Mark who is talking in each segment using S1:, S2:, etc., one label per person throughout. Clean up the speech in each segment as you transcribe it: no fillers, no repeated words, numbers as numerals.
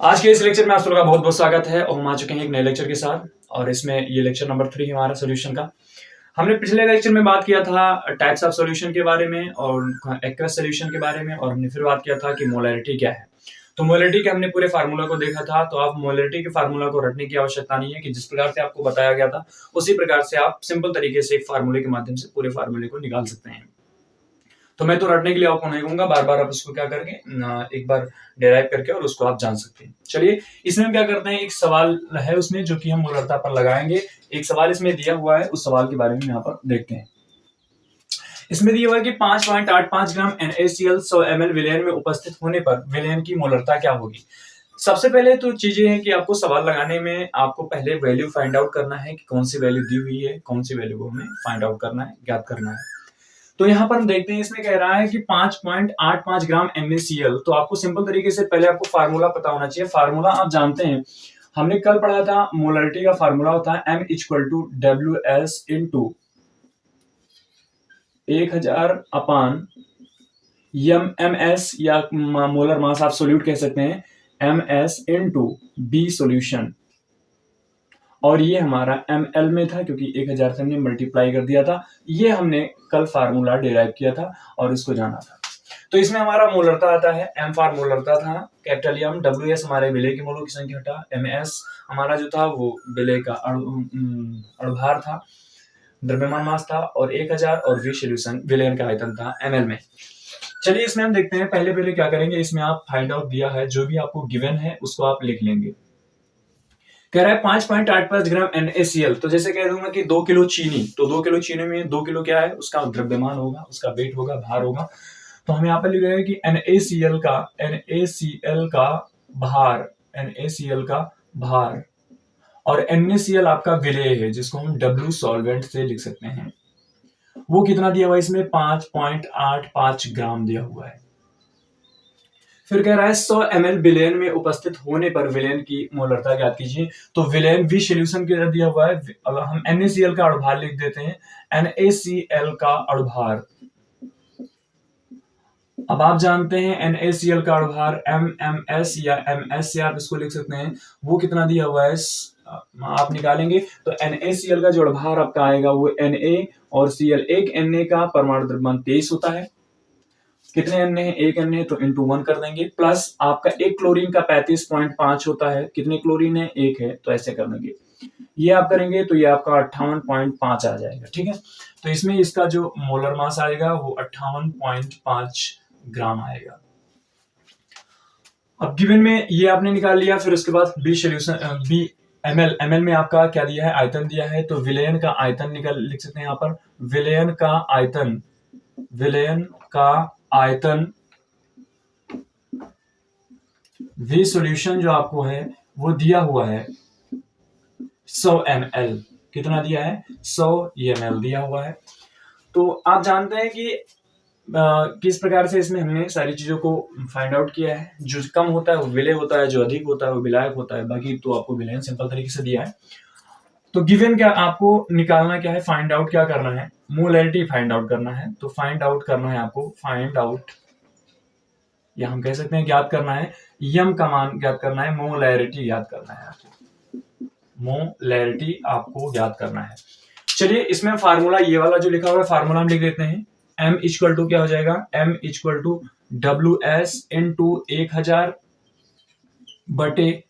S1: आज के इस लेक्चर में आप सबका बहुत बहुत स्वागत है और हम आ चुके हैं एक नए लेक्चर के साथ। और इसमें ये लेक्चर नंबर 3 है हमारा सोल्यूशन का। हमने पिछले लेक्चर में बात किया था टाइप्स ऑफ सॉल्यूशन के बारे में और एक्वस सॉल्यूशन के बारे में, और हमने फिर बात किया था कि मोलैरिटी क्या है। तो मोलैरिटी के हमने पूरे फार्मूला को देखा था। तो आप मोलैरिटी के फार्मूला को रटने की आवश्यकता नहीं है कि जिस प्रकार से आपको बताया गया था उसी प्रकार से आप सिंपल तरीके से एक फार्मूले के माध्यम से पूरे फार्मूले को निकाल सकते हैं। तो मैं तो रटने के लिए आपको नहीं कहूंगा, बार बार आप उसको क्या करके एक बार डेराइव करके और उसको आप जान सकते हैं। चलिए इसमें हम क्या करते हैं, एक सवाल है उसमें जो कि हम मूलरता पर लगाएंगे। एक सवाल इसमें दिया हुआ है, उस सवाल के बारे में यहाँ पर देखते हैं। इसमें दिया हुआ है कि 5.85 ग्राम NaCl 100 ml विलयन में उपस्थित होने पर विलयन की मोलरता क्या होगी। सबसे पहले तो चीजें हैं कि आपको सवाल लगाने में आपको पहले वैल्यू फाइंड आउट करना है कि कौन सी वैल्यू दी हुई है, कौन सी वैल्यू को हमें फाइंड आउट करना है, ज्ञात करना है। तो यहाँ पर हम देखते हैं, इसमें कह रहा है कि 5.85 ग्राम NaCl। तो आपको सिंपल तरीके से पहले आपको फार्मूला पता होना चाहिए। फार्मूला आप जानते हैं, हमने कल पढ़ा था मोलरिटी का फार्मूला होता है M = WS इंटू 1000 अपान MS या मोलर मास आप सोल्यूट कह सकते हैं, MS इंटू B सोल्यूशन। और ये हमारा ml में था क्योंकि 1000 से हमने मल्टीप्लाई कर दिया था। ये हमने कल फार्मूला डिराइव किया था और इसको जाना था। तो इसमें हमारा मोलरता आता है, m फॉर मोलरता था कैपिटल M, WS हमारे विलय के मोलों की संख्या था, MS हमारा जो था वो विलय का अणुभार था, द्रव्यमान मास था, और 1000 और V सॉल्यूशन विलयन का आयतन था ml में। चलिए इसमें हम देखते हैं, पहले क्या करेंगे, इसमें आप फाइंड आउट दिया है, जो भी आपको गिवन है उसको आप लिख लेंगे। कह रहा है 5.85 ग्राम NaCl। तो जैसे कह दूंगा कि 2 किलो चीनी, तो 2 किलो चीनी में 2 किलो क्या है, उसका द्रव्यमान होगा, उसका वेट होगा, भार होगा। तो हम यहाँ पर लिख रहे हैं कि NaCl का भार, NaCl का भार, और NaCl आपका विलेय है जिसको हम W सॉल्वेंट से लिख सकते हैं। वो कितना दिया हुआ है, इसमें 5.85 ग्राम दिया हुआ है। फिर कह रहा है 100 ml विलयन में उपस्थित होने पर विलयन की मोलरता ज्ञात कीजिए। तो विलयन V सॉल्यूशन के दिया हुआ है, अब हम NaCl का अणुभार लिख देते हैं, NaCl का अणुभार। अब आप जानते हैं NaCl का अणुभार MMS या MS से आप इसको लिख सकते हैं। वो कितना दिया हुआ है आप निकालेंगे, तो NaCl का जो अणुभार आपका आएगा वो Na और Cl, एक Na का परमाणु द्रव्यमान 23 होता है। कितने Na है, एक Na, तो इंटू 1 कर देंगे, प्लस आपका एक क्लोरीन का 35.5 होता है। कितने क्लोरीन है, एक है, तो ऐसे कर देंगे। ये आप करेंगे तो ये आपका 58.5 आ जाएगा। ठीक है, तो इसमें इसका जो मोलर मास आएगा वो 58.5 ग्राम आएगा। अब गिवन में ये आपने निकाल लिया। फिर उसके बाद बी सॉल्यूशन, बी ml में आपका क्या दिया है, आयतन दिया है। तो विलयन का आयतन लिख सकते हैं यहाँ पर, विलयन का आयतन V सॉल्यूशन जो आपको है वो दिया हुआ है 100 ml। कितना दिया है, 100 ml दिया हुआ है। तो आप जानते हैं कि किस प्रकार से इसमें हमने सारी चीजों को फाइंड आउट किया है। जो कम होता है वो विलय होता है, जो अधिक होता है वो विलायक होता है। बाकी तो आपको विलयन सिंपल तरीके से दिया है। तो गिवन क्या आपको निकालना क्या है, फाइंड आउट क्या करना है, मोलैरिटी फाइंड आउट करना है। तो फाइंड आउट करना है आपको, फाइंड आउट या हम कह सकते हैं ज्ञात करना है, यम का मान ज्ञात करना है, मोलैरिटी ज्ञात करना है आपको, मोलैरिटी आपको ज्ञात करना है। चलिए इसमें फार्मूला ये वाला जो लिखा हुआ है फार्मूला हम लिख देते हैं। M = क्या हो जाएगा, M = WS इंटू 1000 बटे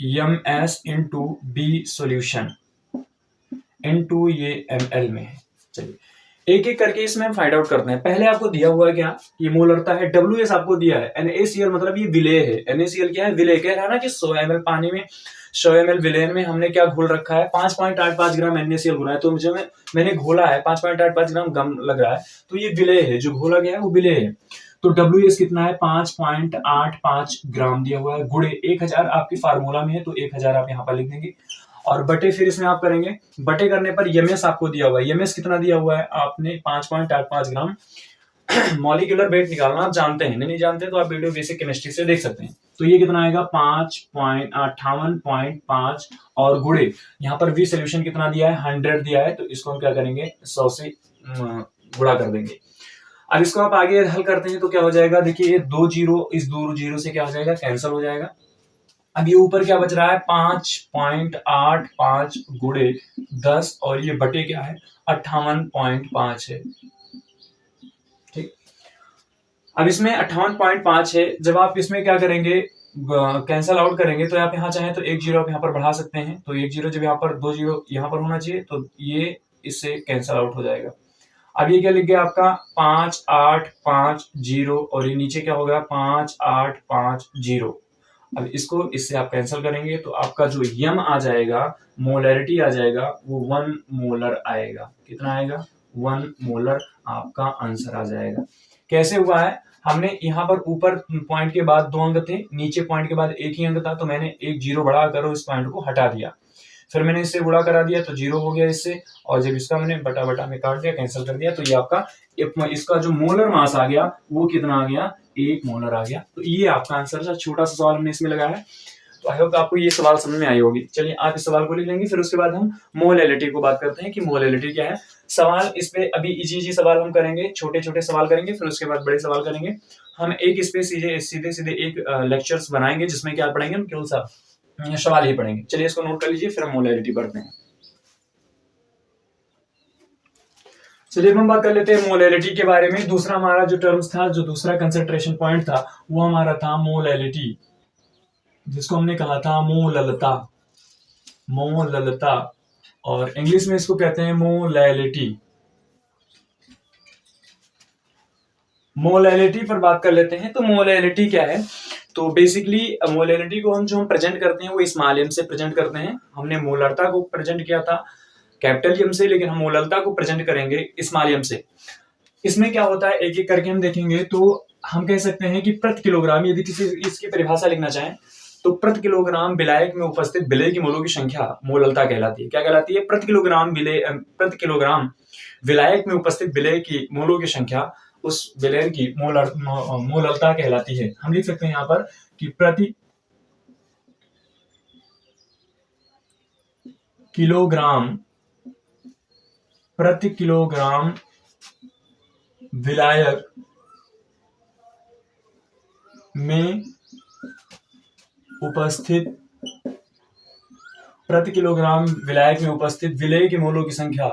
S1: MS into B solution into ये ml में है। चलिए एक एक करके इसमें हम फाइंड आउट करते हैं। पहले आपको दिया हुआ है क्या, ये मोलरता है, WS आपको दिया है, NaCl मतलब ये विलेय है। NaCl क्या है, विलेय। कह रहा है ना कि 100 ml पानी में, 100 ml विलयन में हमने क्या घोल रखा है, 5.85 ग्राम NaCl घोला है। तो मुझे मैंने घोला है 5.85 ग्राम गम लग रहा है, तो ये विलेय है, जो घोला गया है वो विलेय है। तो WS कितना है, 5.85 ग्राम दिया हुआ है, गुणे 1000 आपके फार्मूला में है, तो 1000 आप यहाँ पर लिख देंगे, और बटे फिर इसमें आप करेंगे, बटे करने पर MS आपको दिया हुआ है। MS कितना दिया हुआ है आपने, 5.85 ग्राम। मॉलिक्यूलर वेट निकालना आप जानते हैं, नहीं जानते तो आप वीडियो बेसिक केमिस्ट्री से देख सकते हैं। तो ये कितना आएगा, 5.58.5, और गुणे यहाँ पर V सॉल्यूशन कितना दिया है, 100 दिया है, तो इसको हम क्या करेंगे, 100 से गुणा कर देंगे। अब इसको आप आगे हल करते हैं तो क्या हो जाएगा, देखिए ये 2 जीरो इस 2 जीरो से क्या हो जाएगा, कैंसिल हो जाएगा। अब ये ऊपर क्या बच रहा है 5.85 गुणे 10 और ये बटे क्या है 58.5 है। ठीक, अब इसमें 58.5 है। जब आप इसमें क्या करेंगे कैंसल आउट करेंगे तो आप यहाँ चाहें तो एक जीरो आप यहाँ पर बढ़ा सकते हैं, तो एक जीरो जब यहाँ पर दो जीरो यहाँ पर होना चाहिए तो ये इससे कैंसल आउट हो जाएगा। अब ये क्या लिख गया आपका 5850 और ये नीचे क्या होगा 5850। अब इसको इससे आप कैंसिल करेंगे तो आपका जो यम आ जाएगा मोलैरिटी आ जाएगा वो 1 मोलर आएगा। कितना आएगा 1 मोलर आपका आंसर आ जाएगा। कैसे हुआ है, हमने यहाँ पर ऊपर पॉइंट के बाद 2 अंक थे, नीचे पॉइंट के बाद एक ही अंक था, तो मैंने एक जीरो बढ़ा कर इस पॉइंट को हटा दिया, फिर मैंने इससे गुणा करा दिया तो जीरो हो गया इससे, और जब इसका मैंने बटा बटा में काट दिया कैंसिल कर दिया तो ये आपका इसका जो मोलर मास आ गया वो कितना आ गया 1 मोलर आ गया। तो ये आपका आंसर था। छोटा सा सवाल हमने इसमें लगाया है, तो आई होप आपको ये सवाल समझ में आई होगी। चलिए आप इस सवाल को लिख लेंगे, फिर उसके बाद हम मोलैलिटी को बात करते हैं कि मोलैलिटी क्या है। सवाल इस पे अभी इजी सवाल हम करेंगे, छोटे छोटे सवाल करेंगे, फिर उसके बाद बड़े सवाल करेंगे। हम एक इस पे सीधे एक लेक्चर्स बनाएंगे जिसमें क्या पढ़ेंगे हम केवल सवाल ही पढ़ेंगे। चलिए इसको नोट कर लीजिए, फिर हम मोलैलिटी पढ़ते हैं। चलिए हम बात कर लेते हैं मोलैलिटी के बारे में। दूसरा हमारा जो टर्म्स था, जो दूसरा कंसंट्रेशन पॉइंट था वो हमारा था मोलैलिटी, जिसको हमने कहा था मोललता, मोललता, और इंग्लिश में इसको कहते हैं मोलैलिटी। मोलैलिटी पर बात कर लेते हैं। तो मोलैलिटी क्या है, तो बेसिकली मोलैलिटी को हम प्रेजेंट करते हैं वो स्मॉल एम से प्रेजेंट करते हैं। हमने मोलरता को प्रेजेंट किया था कैपिटल एम से, लेकिन हम मोलरता को प्रेजेंट करेंगे स्मॉल एम से। इसमें क्या होता है एक एक करके हम देखेंगे, तो हम कह सकते हैं कि प्रति किलोग्राम, यदि किसी इसकी परिभाषा लिखना चाहें तो प्रति किलोग्राम विलायक में उपस्थित विलेय की मोलों की संख्या मोललता कहलाती है। क्या कहलाती है, प्रति किलोग्राम विलायक में उपस्थित विलेय की मोलों की संख्या उस विलेय की मोललता कहलाती है। हम लिख सकते हैं यहाँ पर कि प्रति किलोग्राम विलायक में उपस्थित प्रति किलोग्राम विलायक में उपस्थित विलेय की मोलों की संख्या,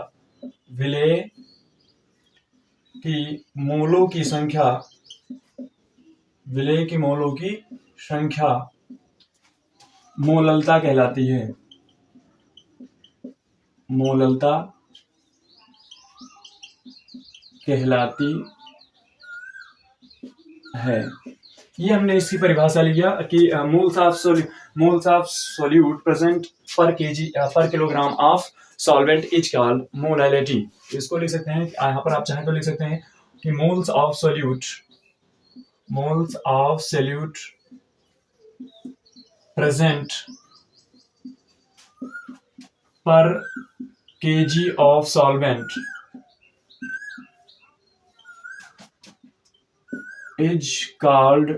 S1: विलेय की मोलों की संख्या, विलेय की मोलों की संख्या मोललता कहलाती है। मोललता कहलाती है। ये हमने इसकी परिभाषा लिया कि मोल्स ऑफ सॉल्यूट प्रेजेंट पर kilogram of solvent is called molality. इसको लिख सकते हैं, यहाँ पर आप चाहें तो लिख सकते हैं कि मोल्स ऑफ सॉल्यूट प्रेजेंट पर KG of solvent is called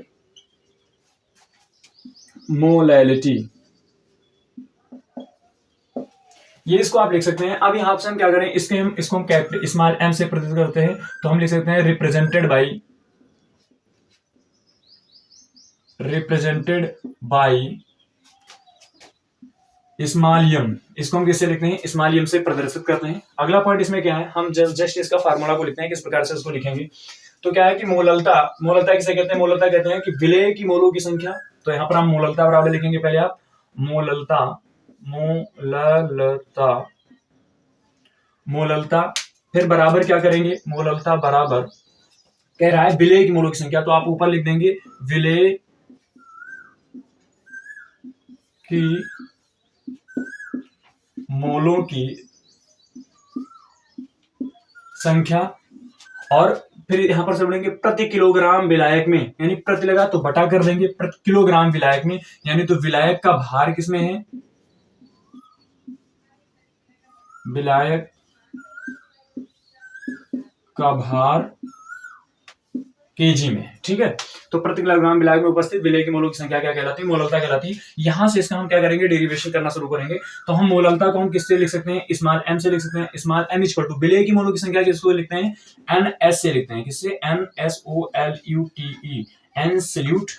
S1: molality. ये इसको आप लिख सकते हैं। अब यहां से हम क्या करें, इसको हम स्मॉल एम से प्रस्तुत करते हैं, तो हम लिख सकते हैं रिप्रेजेंटेड बाई स्मॉल एम। इसको हम किससे लिखते हैं, स्मॉल एम से प्रदर्शित करते हैं। अगला पॉइंट इसमें क्या है, हम जस्ट इसका फार्मूला को लिखते हैं, किस प्रकार से इसको लिखेंगे। तो क्या है कि मोललता किसे कहते हैं, मोललता कहते हैं कि विलेय की मोलों की संख्या। तो यहाँ पर हम मोललता बराबर लिखेंगे, पहले आप मोललता फिर बराबर क्या करेंगे, मोललता बराबर कह रहा है विलेय की मोलों की संख्या, तो आप ऊपर लिख देंगे विलेय की मोलों की संख्या, और फिर यहां पर से बोलेंगे प्रति किलोग्राम विलायक में, यानी प्रति लगा तो बटा कर देंगे, प्रति किलोग्राम विलायक में, यानी तो विलायक का भार किसमें है, विलायक का भार केजी में। ठीक है, तो प्रति किलोग्राम विलायक में उपस्थित विलेय की मोलों की संख्या क्या कहलाती है, मोललता कहलाती है। यहां से इसका हम क्या करेंगे, डेरिवेशन करना शुरू करेंगे। तो हम मोललता को हम किससे लिख सकते हैं, स्मॉल एम से लिख सकते हैं। स्मॉल एम इक्वल टू विलेय की मोलों की संख्या किसको लिखते हैं, एन एस से लिखते हैं। किससे, NSOLUTE, एन सल्यूट,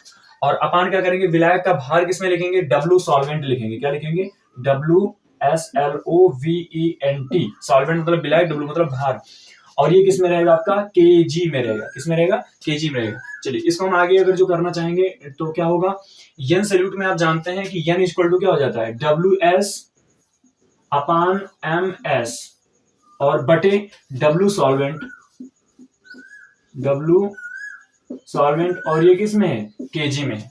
S1: और अपान क्या करेंगे, विलायक का भार किसमें लिखेंगे, W सॉल्वेंट लिखेंगे। क्या लिखेंगे, विलायक का भार किसमें लिखेंगे, W सॉल्वेंट लिखेंगे। क्या लिखेंगे, WSLOVENT, सॉल्वेंट मतलब विलायक, W मतलब भार, और ये किस में रहेगा आपका, केजी में रहेगा। किस में रहेगा, केजी में रहेगा। चलिए इसको हम आगे अगर जो करना चाहेंगे तो क्या होगा, यन सैल्यूट में आप जानते हैं कि यन इक्वल टू क्या हो जाता है, WS अपान MS और बटे W सॉल्वेंट, और ये किस में है, केजी में है।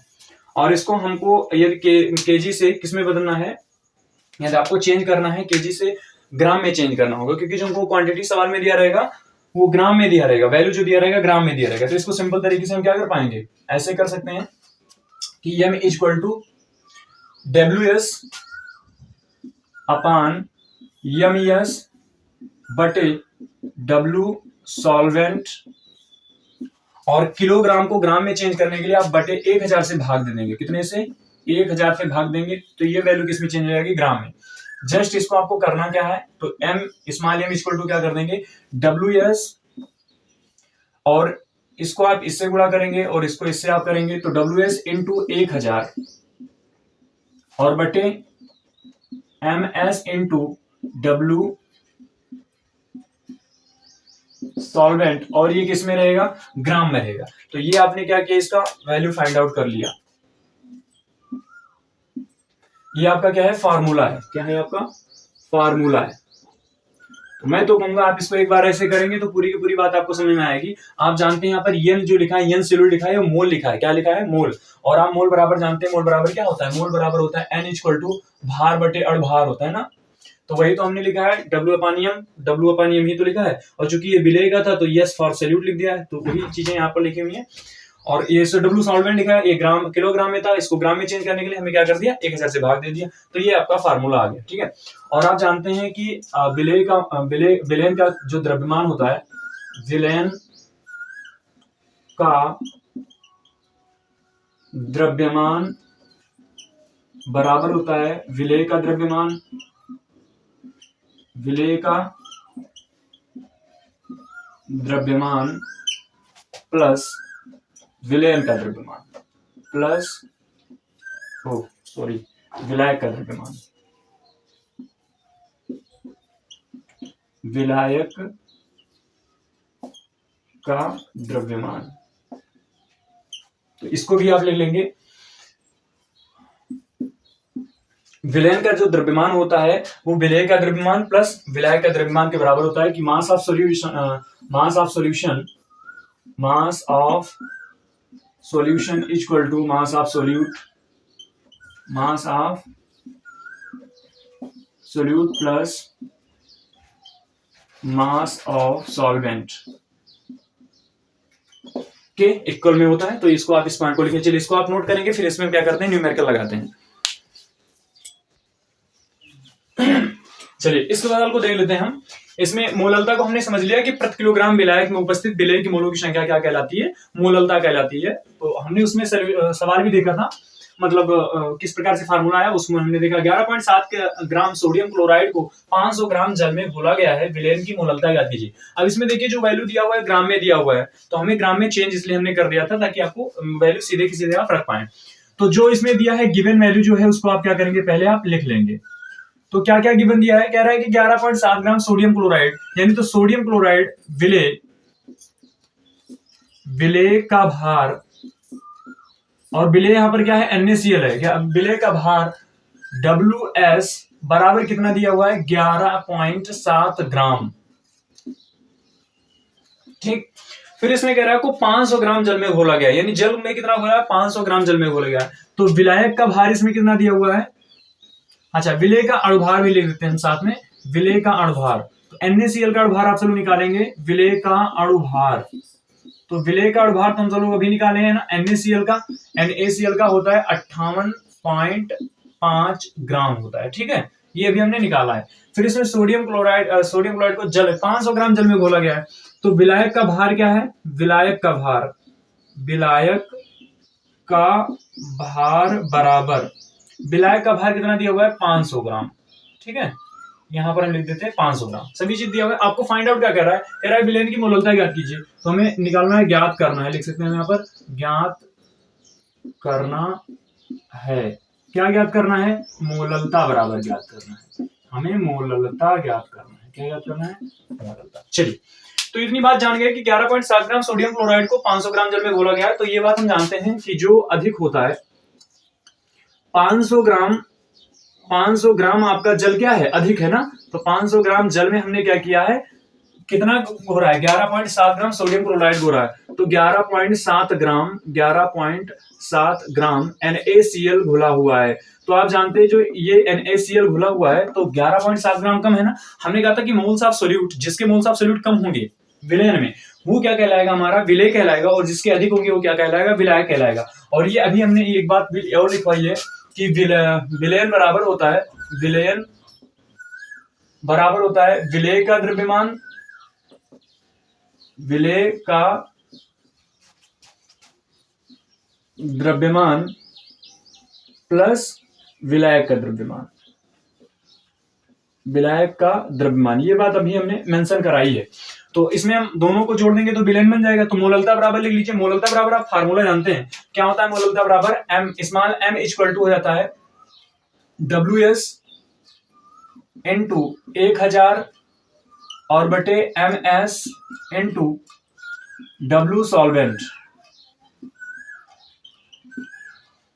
S1: और इसको हमको यदि केजी से किस में बदलना है, यदि आपको चेंज करना है केजी से ग्राम में चेंज करना होगा, क्योंकि जो हमको क्वांटिटी सवाल में दिया रहेगा वो ग्राम में दिया रहेगा, वैल्यू जो दिया रहेगा ग्राम में दिया रहेगा। तो इसको सिंपल तरीके से हम क्या कर पाएंगे, ऐसे कर सकते हैं कि m equal to WS upon MES बटे W सॉल्वेंट, और किलोग्राम को ग्राम में चेंज करने के लिए आप बटे 1000 से भाग दे देंगे। कितने से, 1000 से भाग देंगे, तो ये वैल्यू किस में चेंज हो जाएगी, ग्राम में। जस्ट इसको आपको करना क्या है, तो m small m equal to क्या कर देंगे, WS, और इसको आप इससे गुणा करेंगे और इसको इससे आप करेंगे, तो WS इंटू 1000 और बटे MS इंटू W सॉल्वेंट, और ये किस में रहेगा, ग्राम में रहेगा। तो ये आपने क्या किया, इसका वैल्यू फाइंड आउट कर लिया। ये आपका क्या है, फार्मूला है। क्या है आपका, फार्मूला है। तो मैं तो कहूंगा आप इसको एक बार ऐसे करेंगे तो पूरी की पूरी बात आपको समझ में आएगी। आप जानते हैं यहाँ पर यन जो लिखा है, यन सैल्यूट लिखा है, मोल लिखा है। क्या लिखा है, मोल। और आप मोल बराबर जानते हैं, मोल बराबर क्या होता है, मोल बराबर होता है N इक्वल टू भार बटे अड़भार होता है ना। तो वही तो हमने लिखा है, W अपान M ही तो लिखा है, और चूंकि ये विलेय का था तो यस फॉर सैल्यूट लिख दिया है। तो वही चीजें यहाँ पर लिखी हुई है। और ये W सॉल्वेंट लिखा है, ये ग्राम किलोग्राम में था, इसको ग्राम में चेंज करने के लिए हमें क्या कर दिया, 1000 से भाग दे दिया। तो ये आपका फार्मूला आ गया, ठीक है। और आप जानते हैं कि विलेन का जो द्रव्यमान होता है, विलेन का द्रव्यमान बराबर होता है विलेय का द्रव्यमान, विलेय का द्रव्यमान प्लस विलयन का द्रव्यमान प्लस विलायक का द्रव्यमान, विलायक का द्रव्यमान। तो इसको भी आप ले लेंगे। विलयन का जो द्रव्यमान होता है वो विलेय का द्रव्यमान प्लस विलायक का द्रव्यमान के बराबर होता है कि mass of solution equal to mass of solute plus mass of solvent के इक्वल में होता है। तो इसको आप इस पॉइंट को लिखें। चलिए इसको आप नोट करेंगे, फिर इसमें क्या करते हैं, न्यूमेरिकल लगाते हैं। चलिए इस सवाल को देख लेते हैं हम। इसमें मोललता को हमने समझ लिया कि प्रति किलोग्राम विलायक में उपस्थित विलेय की मोलों की संख्या क्या कहलाती है, मोललता कहलाती है। तो हमने उसमें सवाल भी देखा था, मतलब किस प्रकार से फार्मूला आया उसमें हमने देखा 11.7 ग्राम सोडियम क्लोराइड को 500 ग्राम जल में घोला गया है, विलेयन की मोललता ज्ञात कीजिए। अब इसमें देखिए जो वैल्यू दिया हुआ है ग्राम में दिया हुआ है, तो हमें ग्राम में चेंज इसलिए हमने कर दिया था ताकि आपको वैल्यू सीधे की सीधे आप रख पाए। तो जो इसमें दिया है गिवन वैल्यू जो है उसको आप क्या करेंगे, पहले आप लिख लेंगे। तो क्या क्या गिवन दिया है, कह रहा है कि 11.7 ग्राम सोडियम क्लोराइड, यानी तो सोडियम क्लोराइड विलेय का भार, और विलेय यहां पर क्या है, NaCl है। क्या विलेय का भार WS बराबर कितना दिया हुआ है, 11.7 ग्राम। ठीक, फिर इसमें कह रहा है को 500 ग्राम जल में घोला गया, यानी जल में कितना घोला है, 500 ग्राम जल में घोला गया। तो विलायक का भार इसमें कितना दिया हुआ है, अच्छा विलेय का अणुभार भी लिख देते हैं हम साथ में, विलेय का अणुभार। तो NaCl का अणुभार आप सब लोग निकालेंगे, विलेय का अणुभार। तो विलेय का अणुभार तो हम सब लोग अभी निकाले हैं ना, NaCl का होता है 58.5 ग्राम होता है, ठीक है, ये अभी हमने निकाला है। फिर इसमें सोडियम क्लोराइड को जल 500 ग्राम जल में घोला गया है। तो विलायक का भार क्या है, विलायक का भार बराबर, विलायक का भार कितना दिया हुआ है, 500 ग्राम, ठीक है, यहां पर हम लिख देते हैं 500 ग्राम। सभी चीज दिया हुआ है। आपको फाइंड आउट क्या कह रहा है, कह रहा है विलेयन की मोललता ज्ञात कीजिए। तो हमें निकालना है, ज्ञात करना है, लिख सकते हैं यहाँ पर ज्ञात करना है। क्या ज्ञात करना है? मोललता बराबर ज्ञात करना है। हमें मोललता ज्ञात करना है। क्या ज्ञात करना है? मोललता। चलिए, तो इतनी बात जान गए कि 11.7 ग्राम सोडियम क्लोराइड को 500 ग्राम जल में घोला गया है। तो ये बात हम जानते हैं कि जो अधिक होता है 500 ग्राम, 500 ग्राम आपका जल क्या है? अधिक है ना। तो 500 ग्राम जल में हमने क्या किया है? कितना घोरा है? 11.7 ग्राम सोडियम क्लोराइड घोरा है। तो 11.7 ग्राम, 11.7 ग्राम NaCl घुला हुआ है। तो आप जानते हैं जो ये NaCl घुला हुआ है तो 11.7 ग्राम कम है ना। हमने कहा था कि मोल्स ऑफ सोल्यूट, जिसके मोल्स ऑफ सोल्यूट कम होंगे विलयन में, वो क्या कहलाएगा? हमारा विलेय कहलाएगा। और जिसके अधिक होंगे वो क्या कहलाएगा? विलायक कहलाएगा। और ये अभी हमने एक बात भी और लिखवाई है कि विलयन बराबर होता है, विलयन बराबर होता है विलेय का द्रव्यमान, विलेय का द्रव्यमान प्लस विलायक का द्रव्यमान, विलायक का द्रव्यमान। ये बात अभी हमने मेंशन कराई है। तो इसमें हम दोनों को जोड़ देंगे तो विलयन बन जाएगा। तो मोललता बराबर लिख लीजिए। मोललता बराबर आप फार्मूला जानते हैं क्या होता है? मोललता बराबर m small m equal to हो जाता है WS इंटू 1000 और बटे MS इंटू W सॉल्वेंट।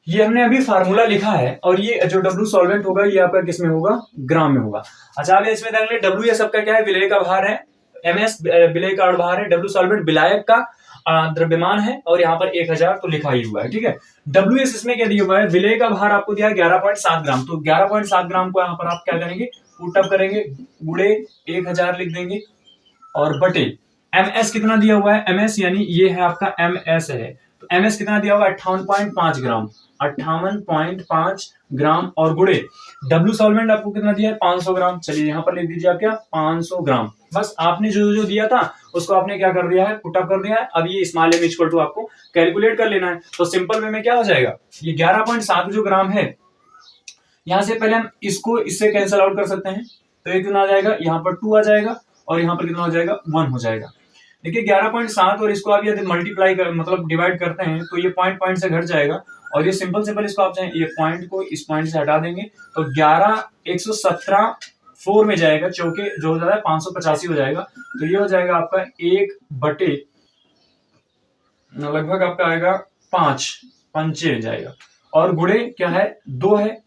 S1: ये हमने अभी फार्मूला लिखा है और ये जो W सॉल्वेंट होगा ये आपका किस में होगा? ग्राम में होगा। अच्छा, अब इसमें देख ले W ये सबका क्या है? विलेय का भार है, MS विलेय का भार है, W सॉल्वेंट विलायक का द्रव्यमान है और यहाँ पर 1000 तो लिखा ही हुआ है। ठीक है, WS इसमें क्या दिया हुआ है? विलेय का भार आपको दिया है 11.7 ग्राम। तो 11.7 ग्राम को यहाँ पर आप क्या करेंगे? पुट अप करेंगे, गुणे 1000 लिख देंगे और बटे MS कितना दिया हुआ है? MS यानी ये है आपका MS है। तो MS कितना दिया हुआ है? 58.5 ग्राम, 58.5 ग्राम और गुणे W सॉल्वेंट आपको कितना दिया है? 500 ग्राम। चलिए यहाँ पर लिख दीजिए आप क्या? 500 ग्राम। बस आपने जो जो दिया था उसको आपने क्या कर दिया है? पुट अप कर दिया है। अब ये स्मॉल m इक्वल टू आपको कैलकुलेट कर लेना है। तो सिंपल वे में क्या हो जाएगा? ये 11.7 जो ग्राम है, यहां से पहले हम इसको इससे कैंसिल आउट कर सकते हैं। तो ये कितना आ जाएगा? यहाँ पर 2 आ जाएगा और यहाँ पर कितना हो जाएगा? 1 हो जाएगा। देखिए 11.7 और इसको आप यदि मल्टीप्लाई कर मतलब डिवाइड करते हैं तो ये पॉइंट पॉइंट से घट जाएगा और ये सिंपल इसको आप चाहें ये पॉइंट को इस पॉइंट से हटा देंगे तो 11 117 4 में जाएगा, चौके जो हो जाता है 585 हो जाएगा। तो ये हो जाएगा आपका 1 बटे लगभग आपका आएगा 5 पंचे जाएगा और गुणे क्या है? 2 है,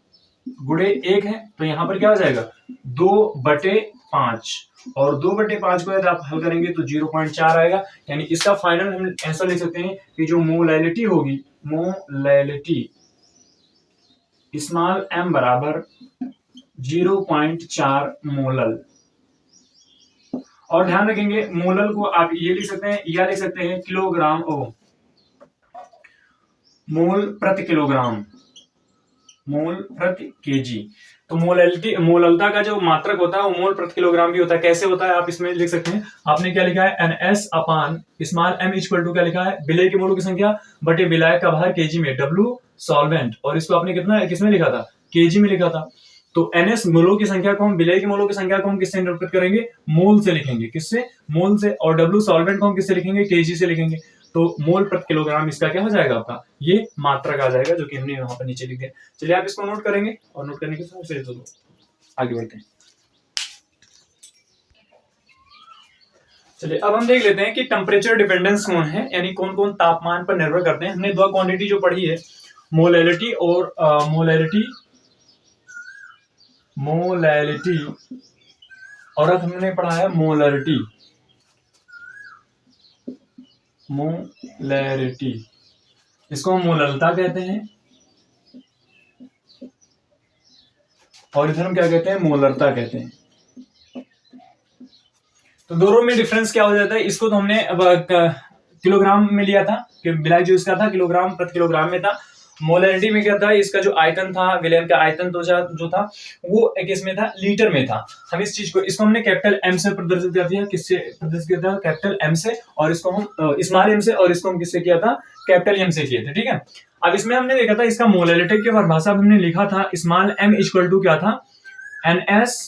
S1: गुणे 1 है। तो यहाँ पर क्या हो जाएगा? 2/5 और 2/5 को यदि आप हल करेंगे तो 0.4 आएगा। यानी इसका फाइनल हम ऐसा लिख सकते हैं कि जो मोलैलिटी होगी, मोलैलिटी स्मॉल m बराबर 0.4 मोलल। और ध्यान रखेंगे मोलल को आप ये लिख सकते हैं या लिख सकते हैं किलोग्राम मोल प्रति किलोग्राम, मोल प्रति केजी। तो मोलैलिटी, मोललता का जो मात्रक होता है वो मोल प्रति किलोग्राम भी होता है। कैसे होता है आप इसमें लिख सकते हैं। आपने क्या लिखा है? NS upon small m equal to क्या लिखा है? विलेय के मोलों की संख्या बटे विलायक का भार केजी में, W सॉल्वेंट। और इसको आपने कितना किसमें लिखा था? केजी में लिखा था। तो NS मोलों की संख्या को हम, विलेय के मोलों की संख्या को हम किससे इंटरप्रेट करेंगे? मोल से लिखेंगे। किससे? मोल से। और W सॉल्वेंट को हम किससे लिखेंगे? केजी से लिखेंगे। तो मोल प्रति किलोग्राम इसका क्या हो जाएगा? आपका ये मात्रक आ जाएगा जो कि हमने यहाँ पर नीचे लिख दिया। चलिए आप इसको नोट करेंगे और नोट करने के साथ फिर तो आगे बढ़ते हैं। चलिए अब हम देख लेते हैं कि टेम्परेचर डिपेंडेंस कौन है, यानी कौन कौन तापमान पर निर्भर करते हैं। हमने दो क्वांटिटी जो पढ़ी है, मोलैलिटी और मोलैलिटी और अब हमने पढ़ा है मोलरिटी। मोलैरिटी इसको हम मोललता कहते हैं और इधर हम क्या कहते हैं? मोलरता कहते हैं। तो दोनों में डिफरेंस क्या हो जाता है? इसको तो हमने अब किलोग्राम में लिया था कि विलायक जो इसका था किलोग्राम प्रति किलोग्राम में था। मोलैरिटी में क्या था? इसका जो आयतन था, विलयन का आयतन तो जो था वो किसमें था? लीटर में था। हम इस चीज को, इसको हमने कैपिटल M से प्रदर्शित कर दिया। किससे प्रदर्शित किया था? कैपिटल M से। और इसको हम स्मॉल m से, और इसको हम किससे किया था? कैपिटल M से किए थे। ठीक है, अब इसमें हमने देखा था इसका मोलैलिटी की परिभाषा हमने लिखा था स्मॉल m इक्वल टू क्या था? NS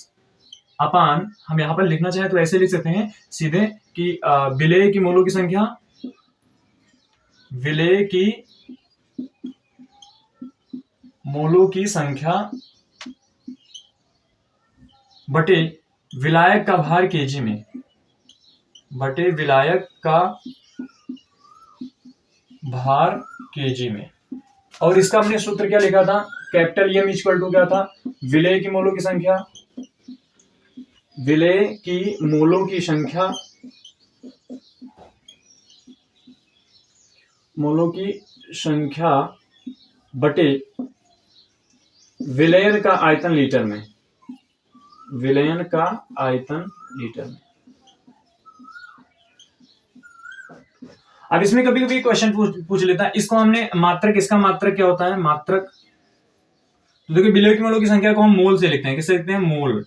S1: अपान, हम यहां पर लिखना चाहे तो ऐसे लिख सकते हैं सीधे कि विलेय की मोलों की संख्या, विलेय की मोलों की संख्या बटे विलायक का भार केजी में, बटे विलायक का भार केजी में। और इसका हमने सूत्र क्या लिखा था, कैपिटल एम इक्वल टू क्या था, विलेय की मोलों की संख्या, विलेय की मोलों की संख्या, मोलों की संख्या बटे विलयन का आयतन लीटर में, विलयन का आयतन लीटर में। अब इसमें कभी कभी क्वेश्चन पूछ लेता है, इसको हमने मात्रक, इसका मात्रक क्या होता है, मात्रक। तो देखिए विलय की मोलों की संख्या को हम मोल से लिखते हैं, किससे लिखते हैं, मोल।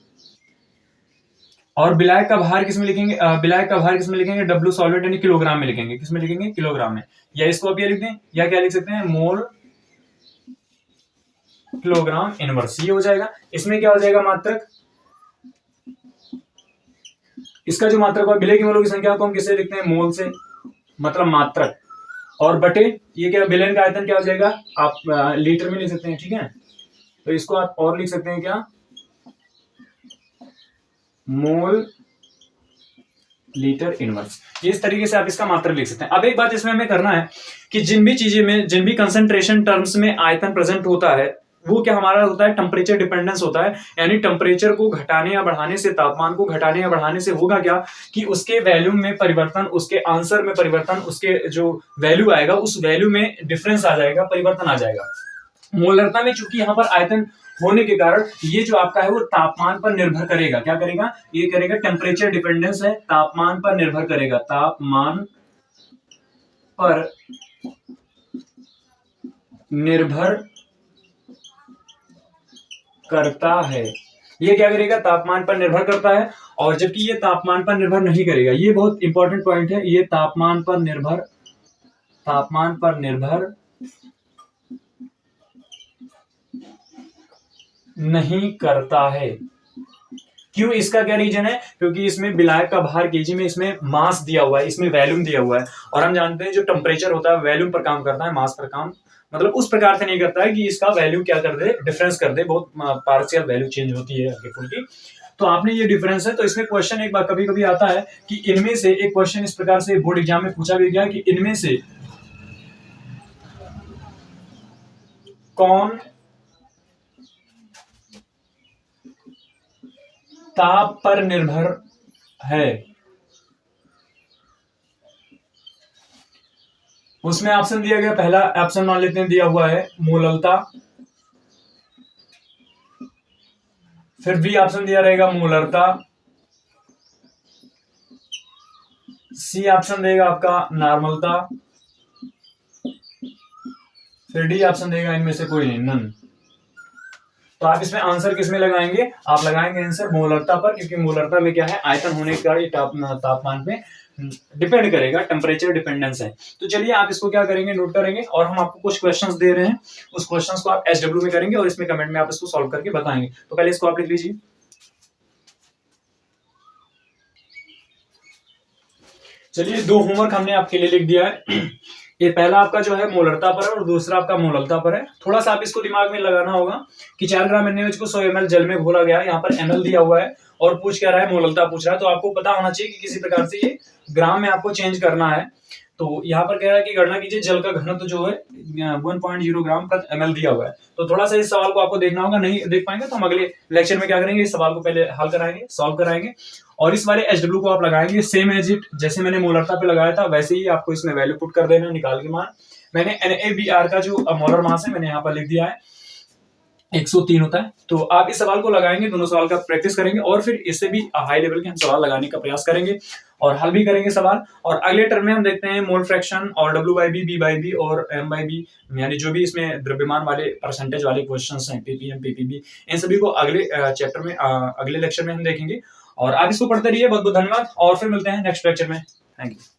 S1: और विलायक का भार किसमें लिखेंगे, विलायक का भार किसमें लिखेंगे, डब्ल्यू सॉल्वेंट यानी किलोग्राम में लिखेंगे, किसमें लिखेंगे, किलोग्राम में। या इसको आप ये लिख दें, या क्या लिख सकते हैं, मोल किलोग्राम इनवर्स, ये हो जाएगा। इसमें क्या हो जाएगा, मात्रक, इसका जो मात्रक है विलय की मोलों की संख्या को हम किससे लिखते हैं, मोल से, मतलब मात्रक। और बटे ये क्या, विलयन का आयतन क्या हो जाएगा, आप लीटर में लिख सकते हैं, ठीक है। तो इसको आप और लिख सकते हैं क्या, मोल लीटर इनवर्स। इस तरीके से आप इसका मात्रक लिख सकते हैं। अब एक बात इसमें हमें करना है कि जिन भी चीजें में, जिन भी कंसंट्रेशन टर्म्स में आयतन प्रेजेंट होता है, वो क्या हमारा होता है, टेम्परेचर डिपेंडेंस होता है। यानी टेम्परेचर को घटाने या बढ़ाने से, तापमान को घटाने या बढ़ाने से होगा क्या कि उसके वैल्यू में परिवर्तन, उसके आंसर में परिवर्तन, उसके जो वैल्यू आएगा उस वैल्यू में डिफरेंस आ जाएगा, परिवर्तन आ जाएगा। मोलरता में चूंकि यहाँ पर आयतन होने के कारण ये जो आपका है वो तापमान पर निर्भर करेगा, क्या करेगा, ये करेगा, टेम्परेचर डिपेंडेंस है, तापमान पर निर्भर करेगा, तापमान पर निर्भर करता है। ये क्या करेगा, तापमान पर निर्भर करता है। और जबकि ये तापमान पर निर्भर नहीं करेगा, ये बहुत इंपॉर्टेंट पॉइंट है, ये तापमान पर निर्भर, तापमान पर निर्भर नहीं करता है। क्यों, इसका क्या रीजन है, क्योंकि इसमें विलायक का भार केजी में, इसमें मास दिया हुआ है, इसमें वैल्यूम दिया हुआ है। और हम जानते हैं जो टेम्परेचर होता है वैल्यूम पर काम करता है, मास पर काम, मतलब उस प्रकार से नहीं करता है कि इसका वैल्यू क्या कर दे, डिफरेंस कर दे, बहुत पार्शियल वैल्यू चेंज होती है हल्की फुल्की। तो आपने ये डिफरेंस है। तो इसमें क्वेश्चन एक बार कभी कभी आता है कि इनमें से एक क्वेश्चन इस प्रकार से बोर्ड एग्जाम में पूछा भी गया कि इनमें से कौन ताप पर निर्भर है। उसमें ऑप्शन दिया गया, पहला ऑप्शन मान लेते हैं दिया हुआ है मोललता, फिर बी ऑप्शन दिया रहेगा मोलरता, सी ऑप्शन देगा आपका नॉर्मलता, फिर डी ऑप्शन देगा इनमें से कोई नहीं, नन। तो आप इसमें आंसर किसमें लगाएंगे, आप लगाएंगे आंसर मोलरता पर, क्योंकि मोलरता में क्या है, आयतन होने का ये तापमान पे डिपेंड करेगा, टेम्परेचर डिपेंडेंस है। तो चलिए आप इसको क्या करेंगे, नोट करेंगे। और हम आपको कुछ क्वेश्चंस दे रहे हैं, उस क्वेश्चंस को आप SW में करेंगे और इसमें कमेंट में आप इसको सॉल्व करके बताएंगे। तो पहले इसको आप लिख लीजिए। चलिए दो होमवर्क हमने आपके लिए लिख दिया है। ये पहला आपका जो है मोलरता पर है और दूसरा आपका मोललता पर है। थोड़ा सा आप इसको दिमाग में लगाना होगा कि 4 ग्राम NaOH को 100 ml जल में घोला गया है, यहाँ पर ml दिया हुआ है और पूछ क्या रहा है, मोललता पूछ रहा है। तो आपको पता होना चाहिए कि किसी प्रकार से ये ग्राम में आपको चेंज करना है। तो यहाँ पर कह रहा है कि गणना कीजिए जल का घनत्व जो है 1.0 ग्राम प्रति ml दिया हुआ है। तो थोड़ा सा इस सवाल को आपको देखना होगा, नहीं देख पाएंगे तो हम अगले लेक्चर में क्या करेंगे, इस सवाल को पहले हल कराएंगे, सॉल्व कराएंगे और इस वाले SW को आप लगाएंगे सेम एज इट, जैसे मैंने मोलरता पे लगाया था वैसे ही आपको इसमें वैल्यू पुट कर देना, निकाल के मान। मैंने NaBr का जो मोलर मास है मैंने यहाँ पर लिख दिया है, 103 होता है। तो आप इस सवाल को लगाएंगे, दोनों सवाल का प्रैक्टिस करेंगे और फिर इससे भी हाई लेवल के हम सवाल लगाने का प्रयास करेंगे और हल भी करेंगे सवाल। और अगले टर्म में हम देखते हैं मोल फ्रैक्शन और W/B, B/B और M/B, यानी जो भी इसमें द्रव्यमान वाले परसेंटेज वाले क्वेश्चंस हैं, ppm, ppb, इन सभी को अगले चैप्टर में, अगले लेक्चर में हम देखेंगे। और आप इसको पढ़ते रहिए। बहुत बहुत धन्यवाद और फिर मिलते हैं नेक्स्ट लेक्चर में। Thank you.